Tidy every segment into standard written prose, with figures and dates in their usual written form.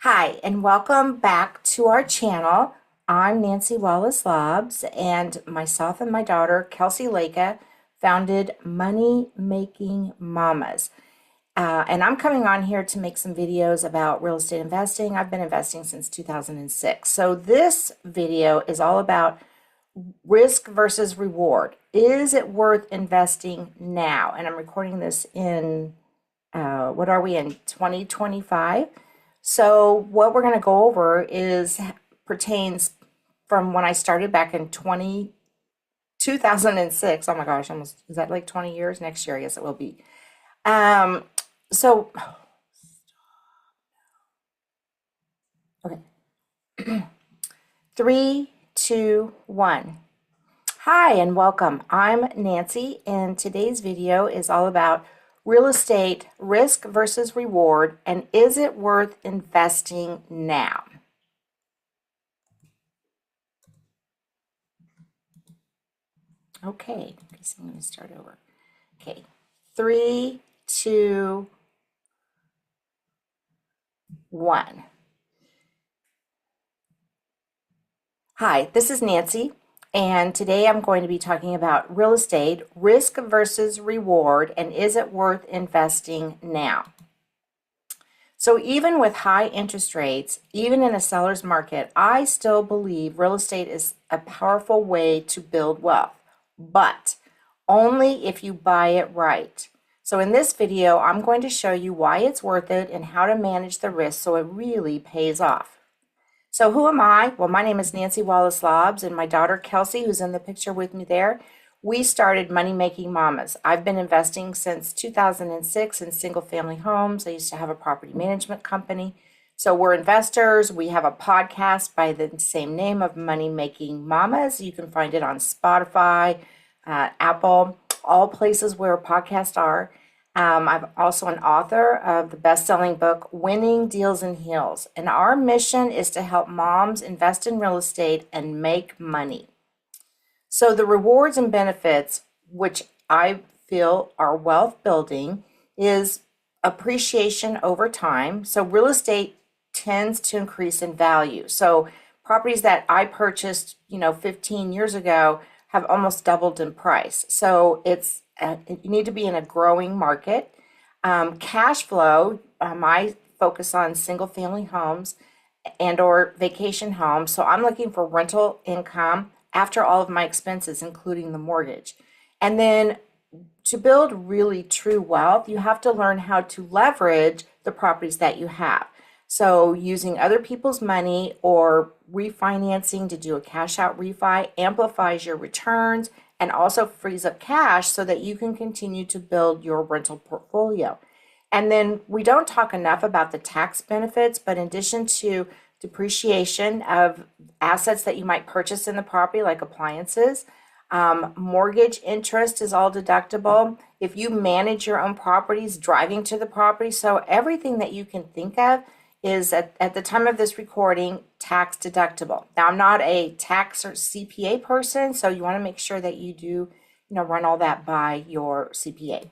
Hi, and welcome back to our channel. I'm Nancy Wallace Lobbs, and myself and my daughter, Kelsey Laka, founded Money Making Mamas. And I'm coming on here to make some videos about real estate investing. I've been investing since 2006. So this video is all about risk versus reward. Is it worth investing now? And I'm recording this in, what are we in, 2025? So what we're going to go over pertains from when I started back in 2006. Oh my gosh, almost, is that like 20 years? Next year, yes, it will be. Um, so, okay, three, two, one. Hi, and welcome. I'm Nancy, and today's video is all about real estate risk versus reward, and is it worth investing now? Okay, I guess I'm going to start over. Okay, three, two, one. Hi, this is Nancy, and today I'm going to be talking about real estate risk versus reward, and is it worth investing now? So even with high interest rates, even in a seller's market, I still believe real estate is a powerful way to build wealth, but only if you buy it right. So in this video, I'm going to show you why it's worth it and how to manage the risk so it really pays off. So who am I? Well, my name is Nancy Wallace Lobbs, and my daughter Kelsey, who's in the picture with me there, we started Money Making Mamas. I've been investing since 2006 in single family homes. I used to have a property management company. So we're investors. We have a podcast by the same name of Money Making Mamas. You can find it on Spotify, Apple, all places where podcasts are. I'm also an author of the best-selling book, Winning Deals and Heels. And our mission is to help moms invest in real estate and make money. So the rewards and benefits, which I feel are wealth building, is appreciation over time. So real estate tends to increase in value. So properties that I purchased, 15 years ago have almost doubled in price. So you need to be in a growing market. Cash flow, I focus on single family homes and or vacation homes. So I'm looking for rental income after all of my expenses, including the mortgage. And then to build really true wealth, you have to learn how to leverage the properties that you have. So using other people's money or refinancing to do a cash out refi amplifies your returns and also frees up cash so that you can continue to build your rental portfolio. And then we don't talk enough about the tax benefits, but in addition to depreciation of assets that you might purchase in the property, like appliances, mortgage interest is all deductible. If you manage your own properties, driving to the property, so everything that you can think of is at the time of this recording tax deductible. Now, I'm not a tax or CPA person, so you want to make sure that you do, run all that by your CPA.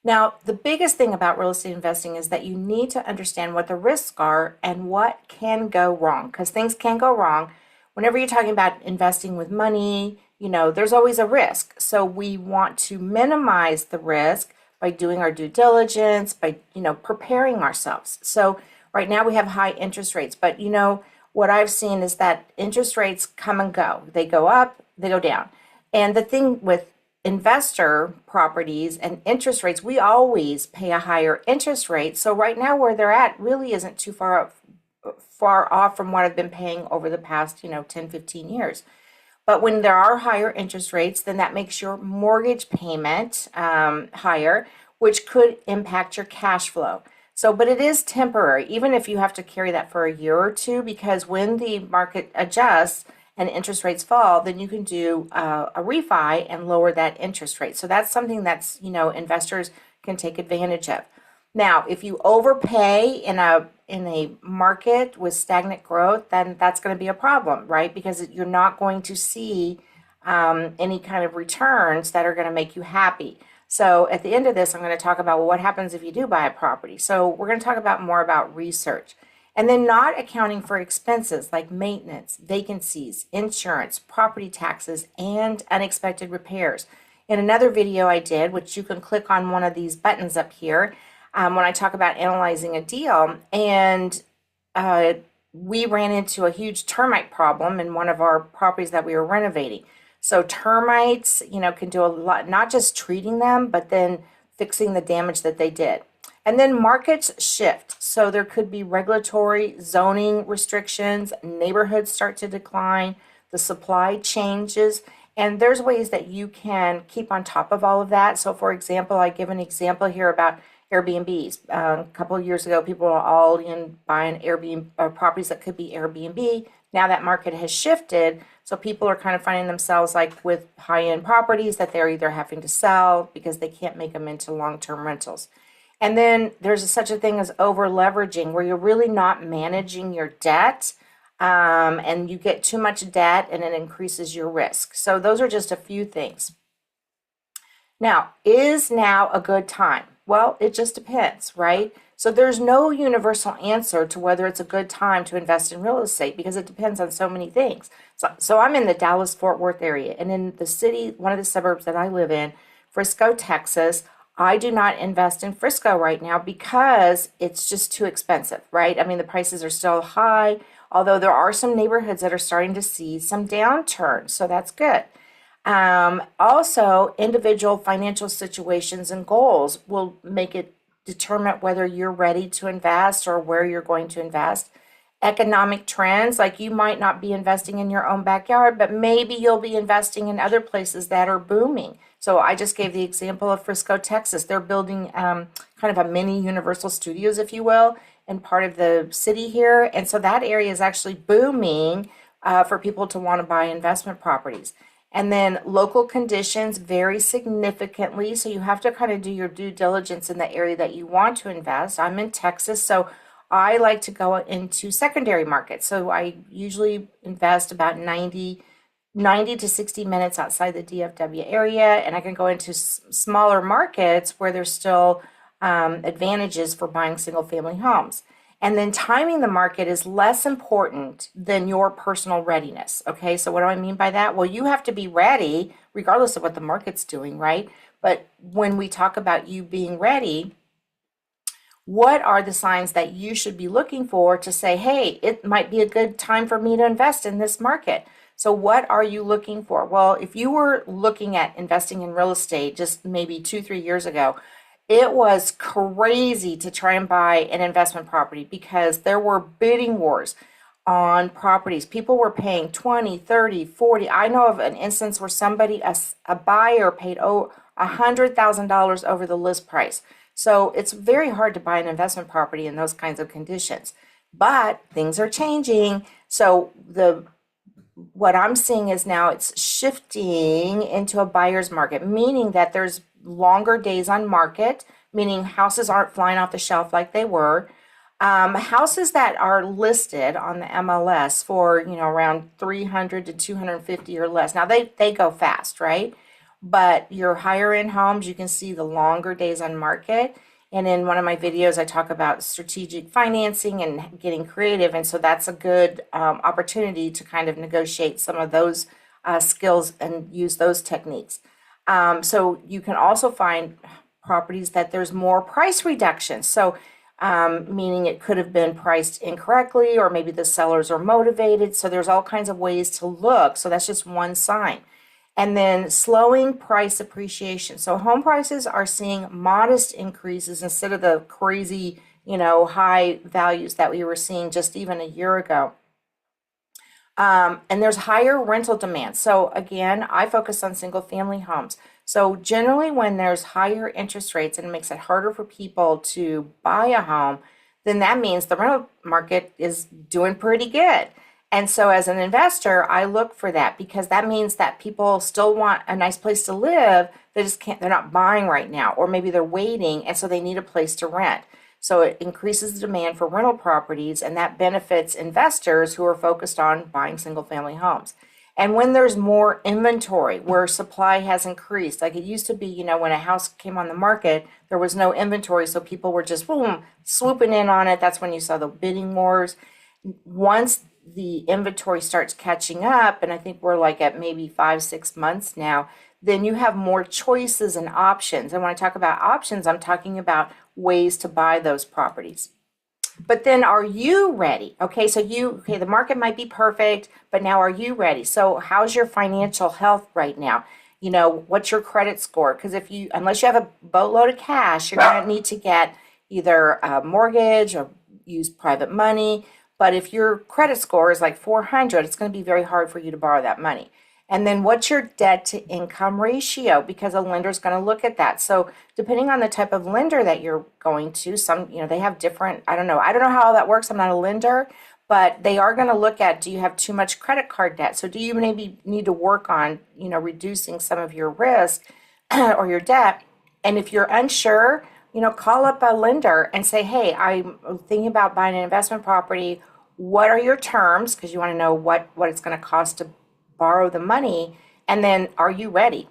Now, the biggest thing about real estate investing is that you need to understand what the risks are and what can go wrong, because things can go wrong. Whenever you're talking about investing with money, there's always a risk. So we want to minimize the risk by doing our due diligence, by, preparing ourselves. So right now we have high interest rates, but what I've seen is that interest rates come and go. They go up, they go down. And the thing with investor properties and interest rates, we always pay a higher interest rate. So right now where they're at really isn't too far off from what I've been paying over the past, 10, 15 years. But when there are higher interest rates, then that makes your mortgage payment higher, which could impact your cash flow. So, but it is temporary, even if you have to carry that for a year or two, because when the market adjusts and interest rates fall, then you can do a refi and lower that interest rate. So that's something that's, investors can take advantage of. Now, if you overpay in a market with stagnant growth, then that's going to be a problem, right? Because you're not going to see any kind of returns that are going to make you happy. So at the end of this, I'm going to talk about, well, what happens if you do buy a property. So we're going to talk about more about research. And then not accounting for expenses like maintenance, vacancies, insurance, property taxes, and unexpected repairs. In another video I did, which you can click on one of these buttons up here, when I talk about analyzing a deal, and we ran into a huge termite problem in one of our properties that we were renovating. So termites, can do a lot, not just treating them, but then fixing the damage that they did. And then markets shift. So there could be regulatory, zoning restrictions, neighborhoods start to decline, the supply changes, and there's ways that you can keep on top of all of that. So for example, I give an example here about Airbnbs. A couple of years ago, people were all in buying Airbnb properties that could be Airbnb. Now that market has shifted, so people are kind of finding themselves like with high-end properties that they're either having to sell because they can't make them into long-term rentals. And then there's such a thing as over leveraging, where you're really not managing your debt, and you get too much debt and it increases your risk. So those are just a few things. Now, is now a good time? Well, it just depends, right? So there's no universal answer to whether it's a good time to invest in real estate because it depends on so many things. So I'm in the Dallas-Fort Worth area, and in the city, one of the suburbs that I live in, Frisco, Texas, I do not invest in Frisco right now because it's just too expensive, right? I mean, the prices are still high, although there are some neighborhoods that are starting to see some downturn, so that's good. Also, individual financial situations and goals will make it determine whether you're ready to invest or where you're going to invest. Economic trends, like you might not be investing in your own backyard, but maybe you'll be investing in other places that are booming. So I just gave the example of Frisco, Texas. They're building kind of a mini Universal Studios, if you will, in part of the city here. And so that area is actually booming for people to want to buy investment properties. And then local conditions vary significantly, so you have to kind of do your due diligence in the area that you want to invest. I'm in Texas, so I like to go into secondary markets. So I usually invest about 90 to 60 minutes outside the DFW area, and I can go into smaller markets where there's still advantages for buying single family homes. And then timing the market is less important than your personal readiness. Okay, so what do I mean by that? Well, you have to be ready regardless of what the market's doing, right? But when we talk about you being ready, what are the signs that you should be looking for to say, hey, it might be a good time for me to invest in this market? So what are you looking for? Well, if you were looking at investing in real estate just maybe 2-3 years ago, it was crazy to try and buy an investment property because there were bidding wars on properties. People were paying 20, 30, 40. I know of an instance where somebody, a buyer, paid $100,000 over the list price. So it's very hard to buy an investment property in those kinds of conditions. But things are changing. So what I'm seeing is now it's shifting into a buyer's market, meaning that there's longer days on market, meaning houses aren't flying off the shelf like they were. Houses that are listed on the MLS for, around 300 to 250 or less. Now they go fast, right? But your higher end homes, you can see the longer days on market. And in one of my videos, I talk about strategic financing and getting creative. And so that's a good opportunity to kind of negotiate some of those skills and use those techniques. So you can also find properties that there's more price reduction. So meaning it could have been priced incorrectly, or maybe the sellers are motivated. So there's all kinds of ways to look. So that's just one sign. And then slowing price appreciation. So home prices are seeing modest increases instead of the crazy, high values that we were seeing just even a year ago. And there's higher rental demand. So again, I focus on single family homes. So generally when there's higher interest rates and it makes it harder for people to buy a home, then that means the rental market is doing pretty good. And so as an investor, I look for that because that means that people still want a nice place to live. They just can't, they're not buying right now, or maybe they're waiting and so they need a place to rent. So it increases the demand for rental properties, and that benefits investors who are focused on buying single family homes. And when there's more inventory, where supply has increased, like it used to be, when a house came on the market, there was no inventory, so people were just boom, swooping in on it. That's when you saw the bidding wars. Once the inventory starts catching up, and I think we're like at maybe 5-6 months now, then you have more choices and options. And when I talk about options, I'm talking about ways to buy those properties. But then are you ready? Okay, so the market might be perfect, but now are you ready? So how's your financial health right now? What's your credit score? Because unless you have a boatload of cash, you're going to need to get either a mortgage or use private money. But if your credit score is like 400, it's going to be very hard for you to borrow that money. And then what's your debt to income ratio? Because a lender is going to look at that. So depending on the type of lender that you're going to, they have different, I don't know how that works. I'm not a lender, but they are going to look at, do you have too much credit card debt? So do you maybe need to work on, reducing some of your risk or your debt? And if you're unsure, call up a lender and say, hey, I'm thinking about buying an investment property. What are your terms? Because you want to know what it's going to cost to borrow the money. And then, are you ready?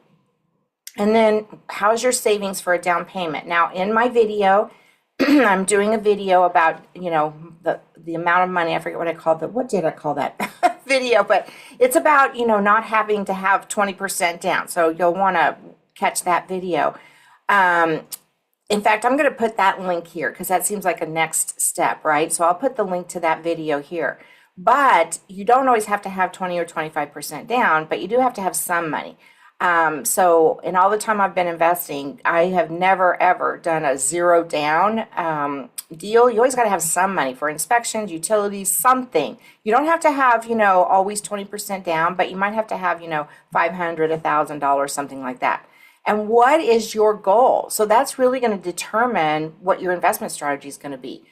And then, how's your savings for a down payment? Now, in my video, I'm doing a video about, the amount of money. I forget what did I call that video? But it's about, not having to have 20% down. So you'll want to catch that video. In fact, I'm going to put that link here because that seems like a next step, right? So I'll put the link to that video here. But you don't always have to have 20 or 25% down, but you do have to have some money. So in all the time I've been investing, I have never, ever done a zero down deal. You always got to have some money for inspections, utilities, something. You don't have to have, always 20% down, but you might have to have, $500, $1,000, something like that. And what is your goal? So that's really going to determine what your investment strategy is going to be.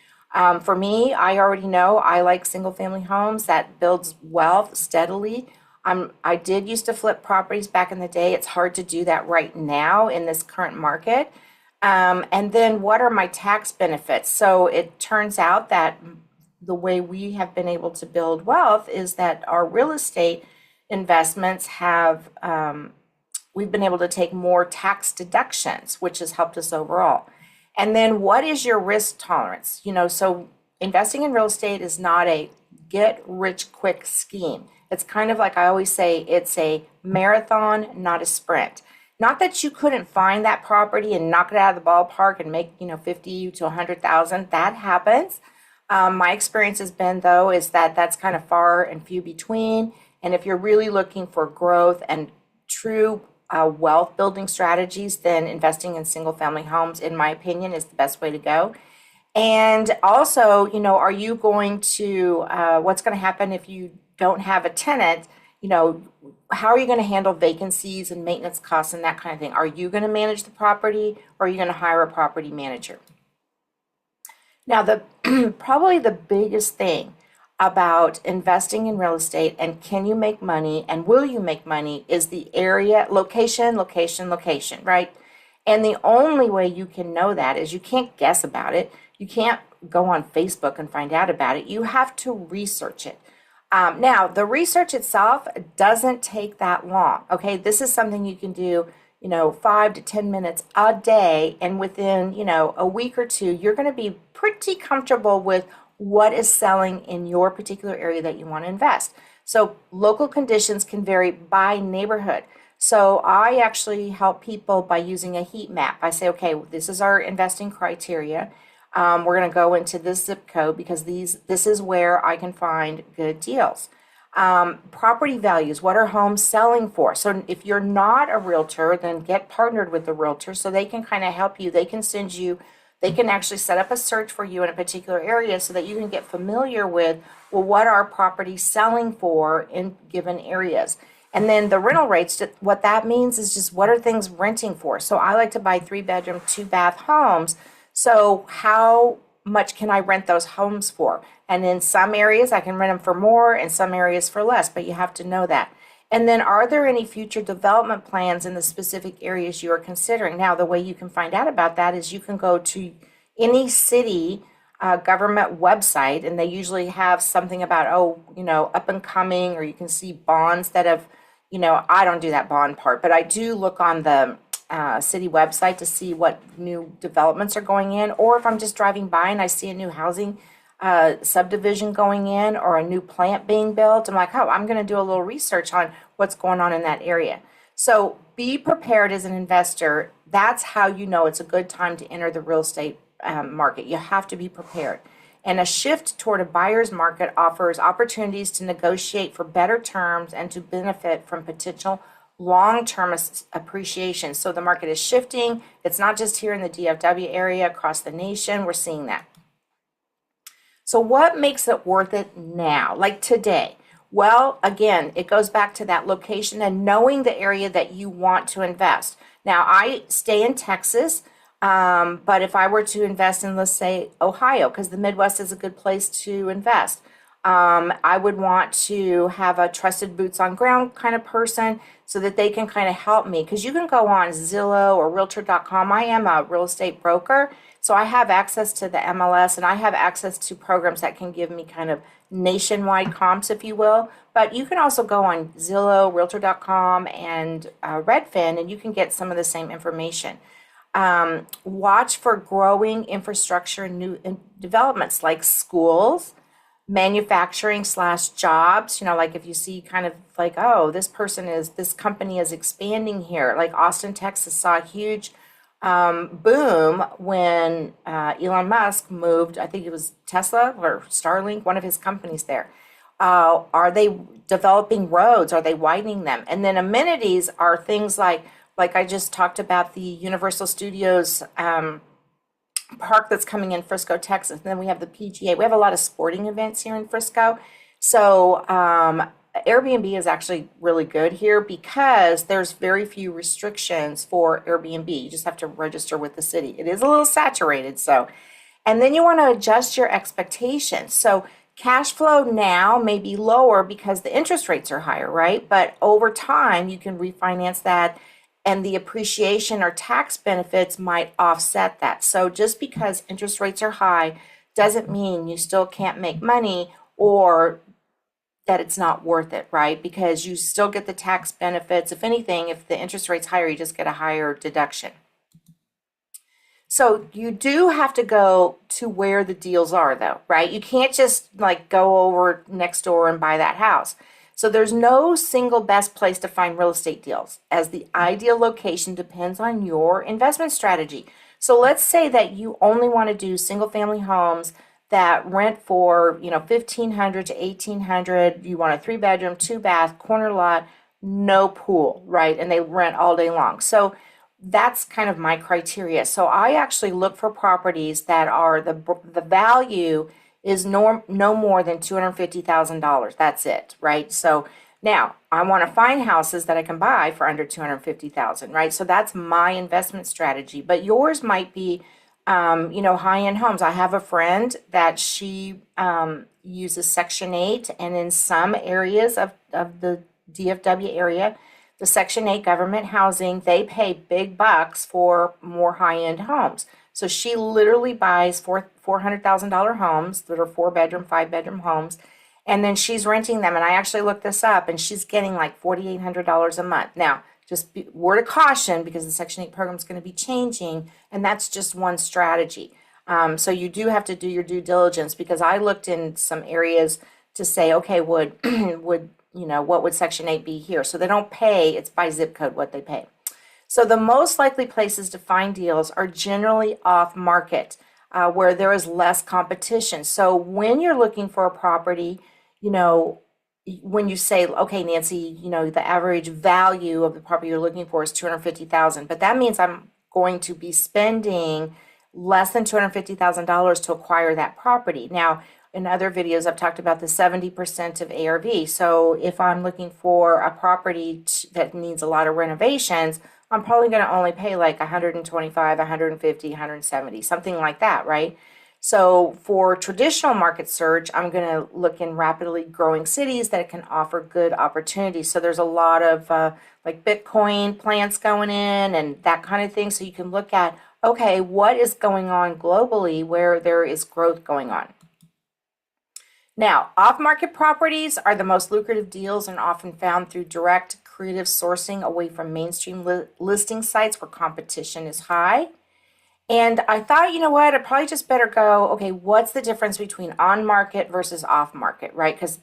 For me, I already know I like single family homes that builds wealth steadily. I did used to flip properties back in the day. It's hard to do that right now in this current market. And then what are my tax benefits? So it turns out that the way we have been able to build wealth is that our real estate investments we've been able to take more tax deductions, which has helped us overall. And then what is your risk tolerance? So investing in real estate is not a get rich quick scheme. It's kind of like I always say, it's a marathon, not a sprint. Not that you couldn't find that property and knock it out of the ballpark and make, 50 to 100,000. That happens. My experience has been though, is that that's kind of far and few between. And if you're really looking for growth and true wealth building strategies, then investing in single family homes, in my opinion, is the best way to go. And also, are you going to, what's going to happen if you don't have a tenant? How are you going to handle vacancies and maintenance costs and that kind of thing? Are you going to manage the property, or are you going to hire a property manager? Now, probably the biggest thing about investing in real estate and can you make money and will you make money is the area, location, right? And the only way you can know that is you can't guess about it. You can't go on Facebook and find out about it. You have to research it. Now, the research itself doesn't take that long. Okay, this is something you can do, 5 to 10 minutes a day, and within, a week or two, you're going to be pretty comfortable with what is selling in your particular area that you want to invest. So local conditions can vary by neighborhood. So I actually help people by using a heat map. I say, okay, this is our investing criteria. We're going to go into this zip code because this is where I can find good deals. Property values, what are homes selling for? So if you're not a realtor, then get partnered with a realtor so they can kind of help you. They can actually set up a search for you in a particular area so that you can get familiar with, well, what are properties selling for in given areas? And then the rental rates, what that means is just what are things renting for? So I like to buy 3-bedroom, 2-bath homes. So how much can I rent those homes for? And in some areas, I can rent them for more, in some areas for less, but you have to know that. And then are there any future development plans in the specific areas you are considering? Now, the way you can find out about that is you can go to any city government website, and they usually have something about, oh, up and coming, or you can see bonds that have, I don't do that bond part, but I do look on the city website to see what new developments are going in, or if I'm just driving by and I see a new housing subdivision going in or a new plant being built, I'm like, oh, I'm going to do a little research on what's going on in that area. So be prepared as an investor. That's how you know it's a good time to enter the real estate market. You have to be prepared. And a shift toward a buyer's market offers opportunities to negotiate for better terms and to benefit from potential long-term appreciation. So the market is shifting. It's not just here in the DFW area, across the nation. We're seeing that. So what makes it worth it now, like today? Well, again, it goes back to that location and knowing the area that you want to invest. Now, I stay in Texas, but if I were to invest in, let's say, Ohio, because the Midwest is a good place to invest, I would want to have a trusted boots on ground kind of person so that they can kind of help me. Because you can go on Zillow or Realtor.com. I am a real estate broker, so I have access to the MLS and I have access to programs that can give me kind of nationwide comps, if you will. But you can also go on Zillow, Realtor.com, and Redfin, and you can get some of the same information. Watch for growing infrastructure and new developments like schools, manufacturing / jobs, like if you see kind of like, oh, this company is expanding here. Like Austin, Texas saw a huge boom when Elon Musk moved, I think it was Tesla or Starlink, one of his companies there. Are they developing roads? Are they widening them? And then amenities are things like I just talked about the Universal Studios park that's coming in Frisco, Texas. And then we have the PGA. We have a lot of sporting events here in Frisco. So Airbnb is actually really good here because there's very few restrictions for Airbnb. You just have to register with the city. It is a little saturated, so. And then you want to adjust your expectations. So cash flow now may be lower because the interest rates are higher, right? But over time, you can refinance that and the appreciation or tax benefits might offset that. So just because interest rates are high doesn't mean you still can't make money or that it's not worth it, right? Because you still get the tax benefits. If anything, if the interest rate's higher, you just get a higher deduction. So you do have to go to where the deals are though, right? You can't just like go over next door and buy that house. So there's no single best place to find real estate deals, as the ideal location depends on your investment strategy. So let's say that you only want to do single family homes that rent for, $1,500 to $1,800. You want a 3-bedroom, 2-bath, corner lot, no pool, right? And they rent all day long. So that's kind of my criteria. So I actually look for properties that are the value is no more than $250,000. That's it, right? So now I want to find houses that I can buy for under $250,000, right? So that's my investment strategy. But yours might be, high-end homes. I have a friend that she uses Section 8, and in some areas of the DFW area, the Section 8 government housing, they pay big bucks for more high-end homes. So she literally buys $400,000 homes that are 4-bedroom, 5-bedroom homes, and then she's renting them. And I actually looked this up, and she's getting like $4,800 a month. Now, just word of caution, because the Section 8 program is going to be changing, and that's just one strategy. So you do have to do your due diligence, because I looked in some areas to say, okay, what would Section 8 be here? So they don't pay, it's by zip code what they pay. So the most likely places to find deals are generally off market, where there is less competition. So when you're looking for a property, when you say, okay, Nancy, the average value of the property you're looking for is $250,000, but that means I'm going to be spending less than $250,000 to acquire that property. Now, in other videos, I've talked about the 70% of ARV. So if I'm looking for a property that needs a lot of renovations, I'm probably going to only pay like 125, 150, 170, something like that, right? So for traditional market search, I'm going to look in rapidly growing cities that can offer good opportunities. So there's a lot of like Bitcoin plants going in and that kind of thing. So you can look at, okay, what is going on globally where there is growth going on? Now, off-market properties are the most lucrative deals and often found through direct creative sourcing away from mainstream listing sites where competition is high. And I thought, you know what, I'd probably just better go, okay, what's the difference between on market versus off market, right? Because,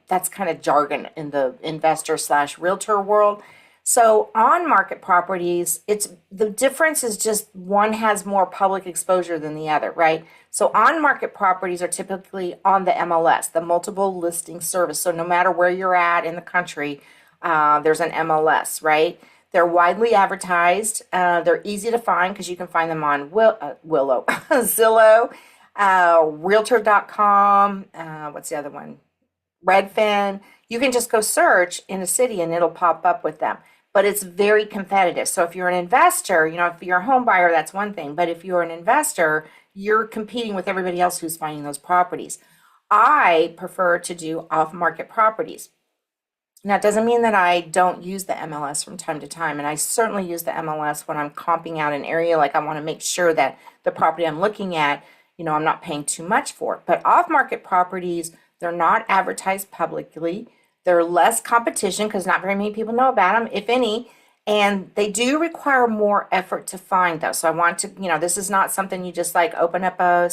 that's kind of jargon in the investor slash realtor world. So on market properties, it's the difference is just one has more public exposure than the other, right? So on market properties are typically on the MLS, the multiple listing service. So no matter where you're at in the country, there's an MLS, right? They're widely advertised. They're easy to find because you can find them on Willow, Zillow, Realtor.com. What's the other one? Redfin. You can just go search in a city and it'll pop up with them. But it's very competitive. So if you're an investor, if you're a home buyer, that's one thing. But if you're an investor, you're competing with everybody else who's finding those properties. I prefer to do off-market properties. Now, it doesn't mean that I don't use the MLS from time to time, and I certainly use the MLS when I'm comping out an area, like I want to make sure that the property I'm looking at, I'm not paying too much for it. But off-market properties, they're not advertised publicly. They're less competition because not very many people know about them, if any, and they do require more effort to find, though. So I want to, this is not something you just like open up a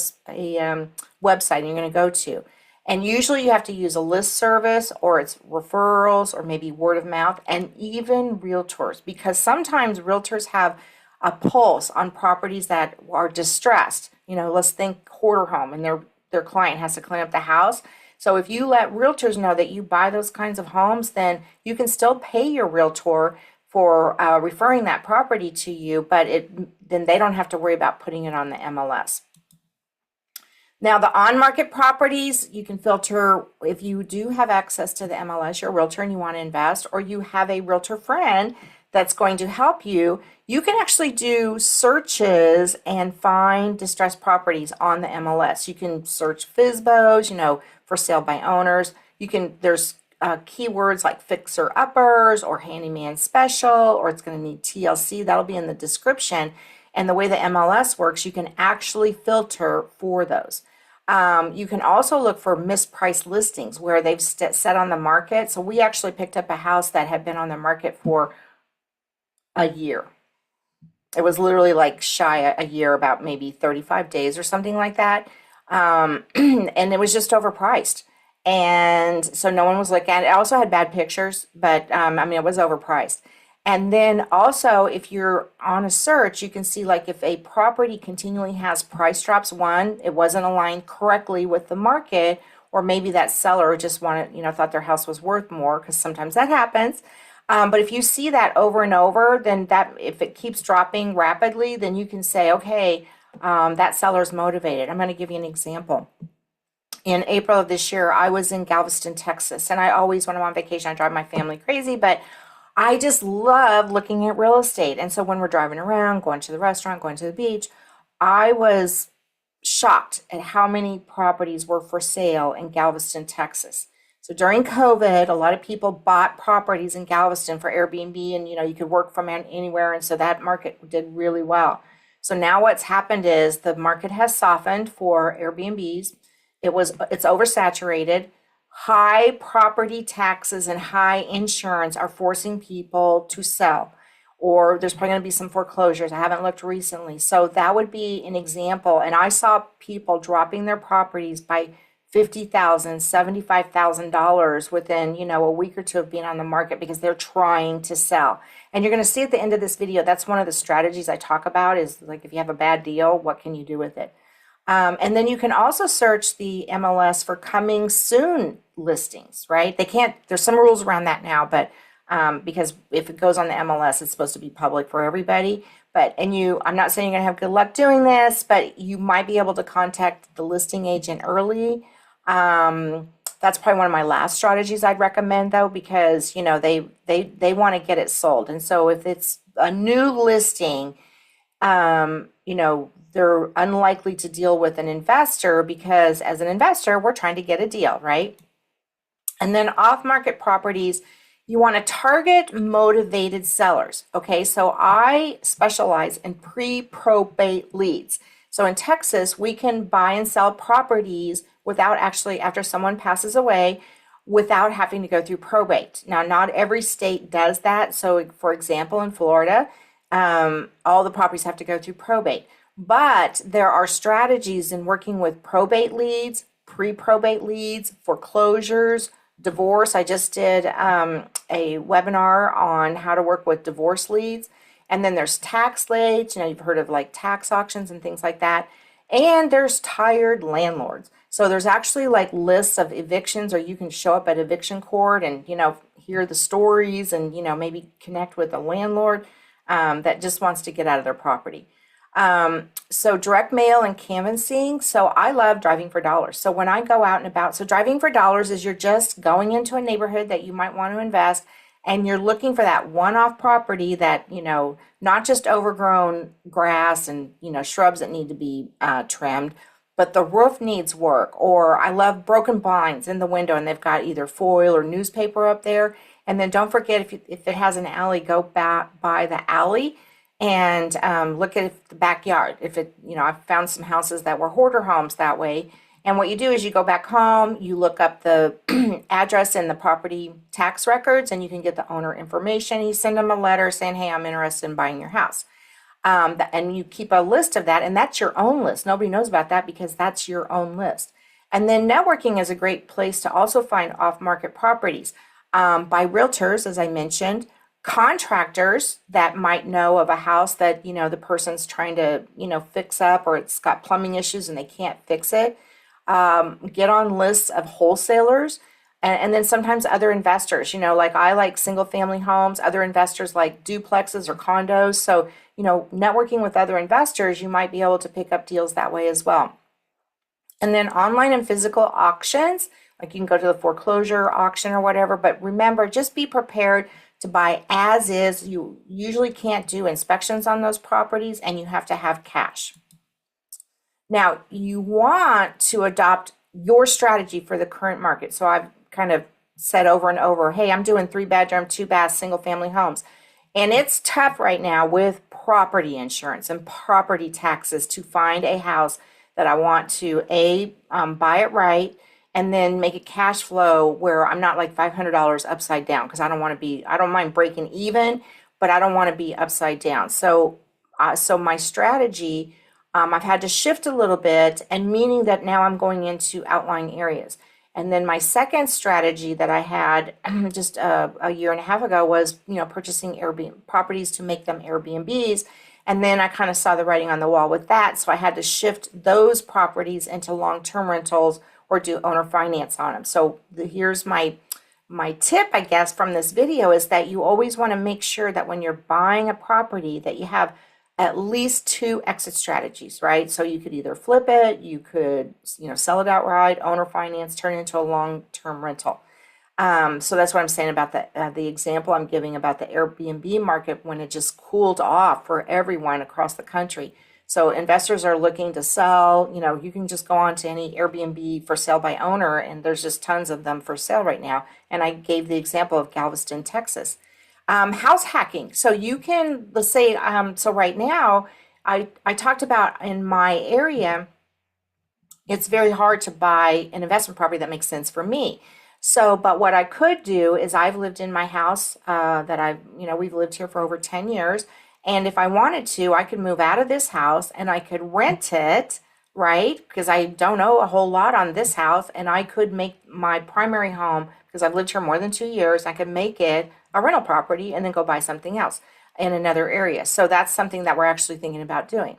website and you're going to go to. And usually you have to use a list service or it's referrals or maybe word of mouth and even realtors, because sometimes realtors have a pulse on properties that are distressed. Let's think hoarder home and their client has to clean up the house. So if you let realtors know that you buy those kinds of homes, then you can still pay your realtor for referring that property to you, but then they don't have to worry about putting it on the MLS. Now, the on-market properties, you can filter if you do have access to the MLS, you're a realtor and you want to invest, or you have a realtor friend that's going to help you. You can actually do searches and find distressed properties on the MLS. You can search FSBOs, for sale by owners. There's keywords like fixer-uppers or handyman special, or it's going to need TLC. That'll be in the description. And the way the MLS works, you can actually filter for those. You can also look for mispriced listings where they've set on the market. So we actually picked up a house that had been on the market for a year. It was literally like shy a year, about maybe 35 days or something like that. And it was just overpriced. And so no one was looking at it. It also had bad pictures, but it was overpriced. And then also, if you're on a search, you can see like if a property continually has price drops, one, it wasn't aligned correctly with the market, or maybe that seller just thought their house was worth more, because sometimes that happens. But if you see that over and over, then if it keeps dropping rapidly, then you can say, okay, that seller's motivated. I'm going to give you an example. In April of this year, I was in Galveston, Texas, and I always, when I'm on vacation, I drive my family crazy, but I just love looking at real estate. And so when we're driving around, going to the restaurant, going to the beach, I was shocked at how many properties were for sale in Galveston, Texas. So during COVID, a lot of people bought properties in Galveston for Airbnb, and you could work from anywhere, and so that market did really well. So now what's happened is the market has softened for Airbnbs. It's oversaturated. High property taxes and high insurance are forcing people to sell, or there's probably going to be some foreclosures. I haven't looked recently. So that would be an example. And I saw people dropping their properties by $50,000, $75,000 within, a week or two of being on the market because they're trying to sell. And you're going to see at the end of this video, that's one of the strategies I talk about is like, if you have a bad deal, what can you do with it? And then you can also search the MLS for coming soon listings, right? There's some rules around that now, but because if it goes on the MLS, it's supposed to be public for everybody. I'm not saying you're gonna have good luck doing this, but you might be able to contact the listing agent early. That's probably one of my last strategies I'd recommend, though, because they want to get it sold. And so if it's a new listing, they're unlikely to deal with an investor, because as an investor, we're trying to get a deal, right? And then off-market properties, You want to target motivated sellers. Okay, so I specialize in pre-probate leads. So in Texas, we can buy and sell properties without actually, after someone passes away, without having to go through probate. Now, not every state does that. So, for example, in Florida, all the properties have to go through probate. But there are strategies in working with probate leads, pre-probate leads, foreclosures, divorce. I just did a webinar on how to work with divorce leads. And then there's tax leads. You've heard of like tax auctions and things like that. And there's tired landlords. So there's actually like lists of evictions, or you can show up at eviction court and, hear the stories and, maybe connect with a landlord that just wants to get out of their property. So direct mail and canvassing. So I love driving for dollars. So when I go out and about, so driving for dollars is you're just going into a neighborhood that you might want to invest, and you're looking for that one-off property that, not just overgrown grass and, shrubs that need to be trimmed, but the roof needs work. Or I love broken blinds in the window and they've got either foil or newspaper up there. And then don't forget, if it has an alley, go back by the alley and look at the backyard. If it, I've found some houses that were hoarder homes that way. And what you do is you go back home, you look up the address in the property tax records, and you can get the owner information. You send them a letter saying, hey, I'm interested in buying your house. And you keep a list of that, and that's your own list. Nobody knows about that because that's your own list. And then networking is a great place to also find off-market properties by realtors, as I mentioned, contractors that might know of a house that, the person's trying to, fix up, or it's got plumbing issues and they can't fix it. Get on lists of wholesalers. And then sometimes other investors, like I like single family homes, other investors like duplexes or condos. So, networking with other investors, you might be able to pick up deals that way as well. And then online and physical auctions, like you can go to the foreclosure auction or whatever, but remember, just be prepared to buy as is. You usually can't do inspections on those properties, and you have to have cash. Now, you want to adopt your strategy for the current market. So I've kind of said over and over, hey, I'm doing 3-bedroom, 2-bath, single family homes. And it's tough right now with property insurance and property taxes to find a house that I want to, buy it right, and then make a cash flow where I'm not like $500 upside down, because I don't mind breaking even, but I don't want to be upside down. So my strategy, I've had to shift a little bit, and meaning that now I'm going into outlying areas. And then my second strategy that I had just a year and a half ago was, purchasing Airbnb properties to make them Airbnbs. And then I kind of saw the writing on the wall with that. So I had to shift those properties into long-term rentals or do owner finance on them. So here's my tip, I guess, from this video is that you always want to make sure that when you're buying a property that you have at least 2 exit strategies, right? So you could either flip it, you could, sell it outright, owner finance, turn it into a long-term rental. So that's what I'm saying about the example I'm giving about the Airbnb market when it just cooled off for everyone across the country. So investors are looking to sell. You can just go on to any Airbnb for sale by owner, and there's just tons of them for sale right now. And I gave the example of Galveston, Texas. House hacking. So you can, let's say, so right now, I talked about in my area, it's very hard to buy an investment property that makes sense for me. So, but what I could do is I've lived in my house we've lived here for over 10 years. And if I wanted to, I could move out of this house and I could rent it, right? Because I don't owe a whole lot on this house, and I could make my primary home, because I've lived here more than 2 years, I could make it a rental property and then go buy something else in another area. So that's something that we're actually thinking about doing.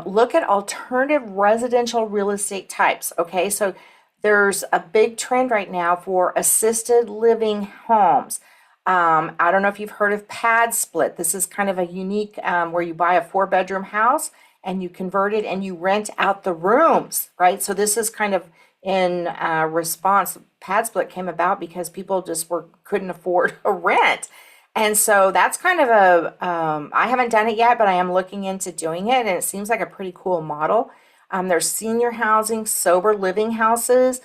Look at alternative residential real estate types. Okay, so there's a big trend right now for assisted living homes. I don't know if you've heard of pad split. This is kind of a unique where you buy a 4-bedroom house and you convert it and you rent out the rooms, right? So this is kind of in response. Pad split came about because people just couldn't afford a rent. And so that's kind of I haven't done it yet, but I am looking into doing it, and it seems like a pretty cool model. There's senior housing, sober living houses.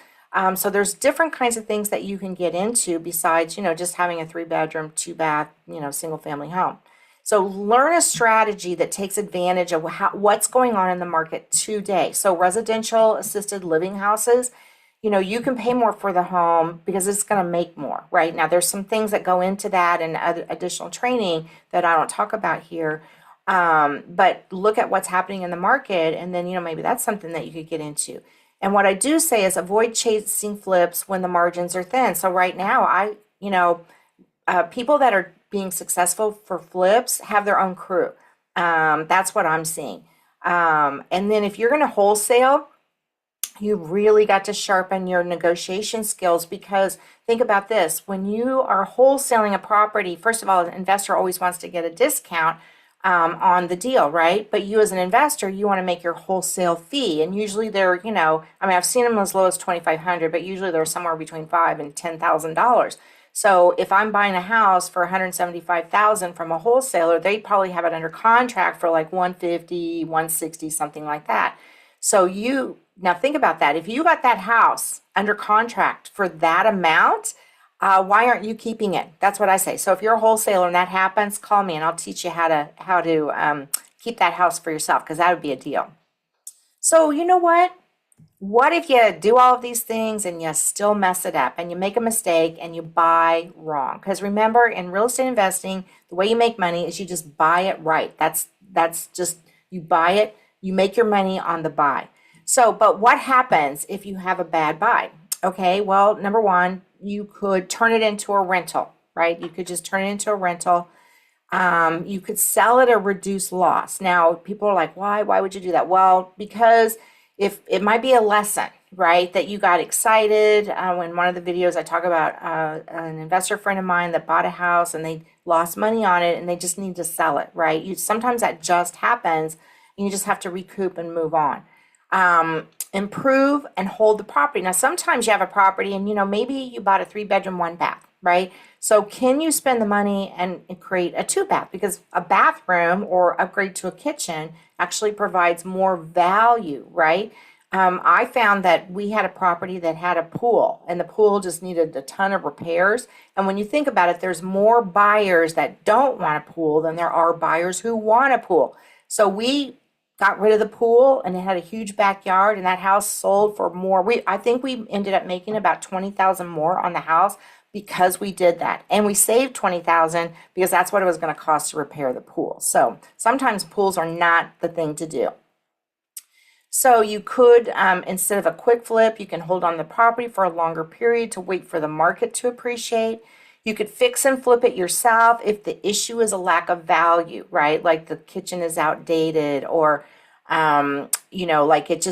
So there's different kinds of things that you can get into besides, just having a 3-bedroom, 2-bath, single family home. So learn a strategy that takes advantage of what's going on in the market today. So residential assisted living houses, you can pay more for the home because it's going to make more, right? Now, there's some things that go into that and other additional training that I don't talk about here. But look at what's happening in the market, and then, maybe that's something that you could get into. And what I do say is avoid chasing flips when the margins are thin. So right now, people that are being successful for flips have their own crew. That's what I'm seeing. And then if you're going to wholesale, you really got to sharpen your negotiation skills, because think about this. When you are wholesaling a property, first of all, an investor always wants to get a discount on the deal, right? But you as an investor, you want to make your wholesale fee. And usually they're, I've seen them as low as $2,500, but usually they're somewhere between $5,000 and $10,000. So if I'm buying a house for $175,000 from a wholesaler, they probably have it under contract for like $150,000, $160,000, something like that. So now think about that. If you got that house under contract for that amount, why aren't you keeping it? That's what I say. So if you're a wholesaler and that happens, call me and I'll teach you how to keep that house for yourself, because that would be a deal. So you know what? What if you do all of these things and you still mess it up and you make a mistake and you buy wrong? Because remember, in real estate investing, the way you make money is you just buy it right. That's just, you buy it, you make your money on the buy. So, but what happens if you have a bad buy? Okay, well, number one, you could turn it into a rental, right? You could just turn it into a rental. You could sell at a reduced loss. Now, people are like, why? Why would you do that? Well, because if it might be a lesson, right? That you got excited. When one of the videos I talk about an investor friend of mine that bought a house and they lost money on it and they just need to sell it, right? Sometimes that just happens and you just have to recoup and move on. Improve and hold the property. Now, sometimes you have a property and, maybe you bought a 3-bedroom, 1-bath, right? So can you spend the money and create a 2-bath? Because a bathroom or upgrade to a kitchen actually provides more value, right? I found that we had a property that had a pool and the pool just needed a ton of repairs. And when you think about it, there's more buyers that don't want a pool than there are buyers who want a pool. So we got rid of the pool and it had a huge backyard, and that house sold for more. I think we ended up making about $20,000 more on the house because we did that. And we saved $20,000 because that's what it was going to cost to repair the pool. So sometimes pools are not the thing to do. So you could, instead of a quick flip, you can hold on the property for a longer period to wait for the market to appreciate. You could fix and flip it yourself if the issue is a lack of value, right? Like the kitchen is outdated, or like it's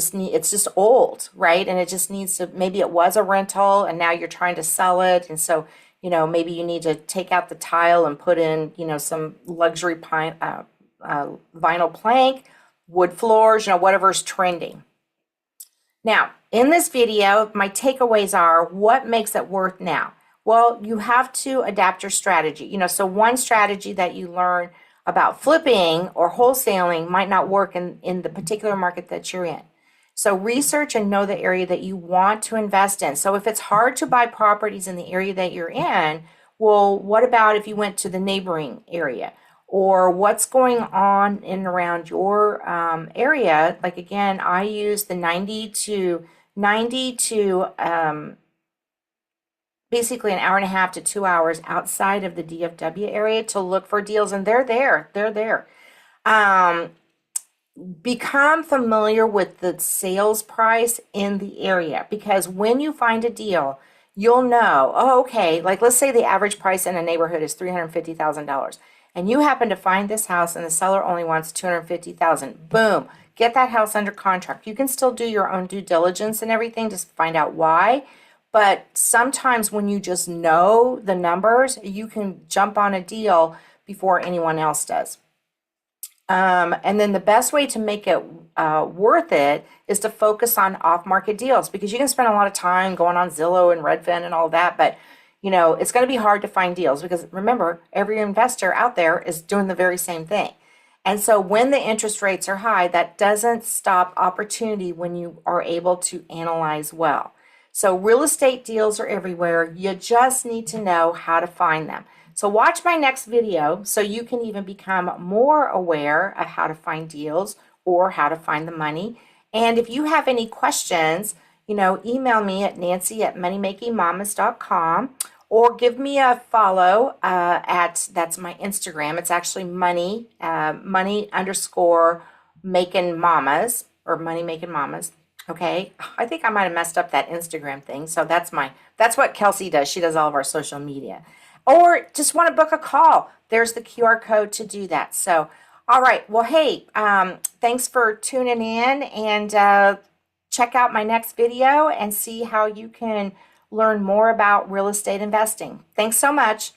just old, right? And it just needs to, maybe it was a rental and now you're trying to sell it. And so, maybe you need to take out the tile and put in, some luxury vinyl plank, wood floors, whatever's trending. Now, in this video, my takeaways are, what makes it worth now? Well, you have to adapt your strategy. So one strategy that you learn about flipping or wholesaling might not work in the particular market that you're in. So research and know the area that you want to invest in. So if it's hard to buy properties in the area that you're in, well, what about if you went to the neighboring area? Or what's going on in and around your area? Like, again, I use the 90 to basically an hour and a half to 2 hours outside of the DFW area to look for deals, and they're there. Become familiar with the sales price in the area, because when you find a deal, you'll know, oh, okay, like let's say the average price in a neighborhood is $350,000, and you happen to find this house and the seller only wants $250,000. Boom, get that house under contract. You can still do your own due diligence and everything to find out why. But sometimes when you just know the numbers, you can jump on a deal before anyone else does. And then the best way to make it worth it is to focus on off-market deals, because you can spend a lot of time going on Zillow and Redfin and all that, but it's going to be hard to find deals, because remember, every investor out there is doing the very same thing. And so when the interest rates are high, that doesn't stop opportunity when you are able to analyze well. So real estate deals are everywhere. You just need to know how to find them. So watch my next video so you can even become more aware of how to find deals or how to find the money. And if you have any questions, email me at nancy@moneymakingmamas.com or give me a follow that's my Instagram. It's actually money underscore making mamas or money making mamas. Okay, I think I might have messed up that Instagram thing. So that's what Kelsey does. She does all of our social media. Or just want to book a call. There's the QR code to do that. So, all right. Well, hey, thanks for tuning in, and check out my next video and see how you can learn more about real estate investing. Thanks so much.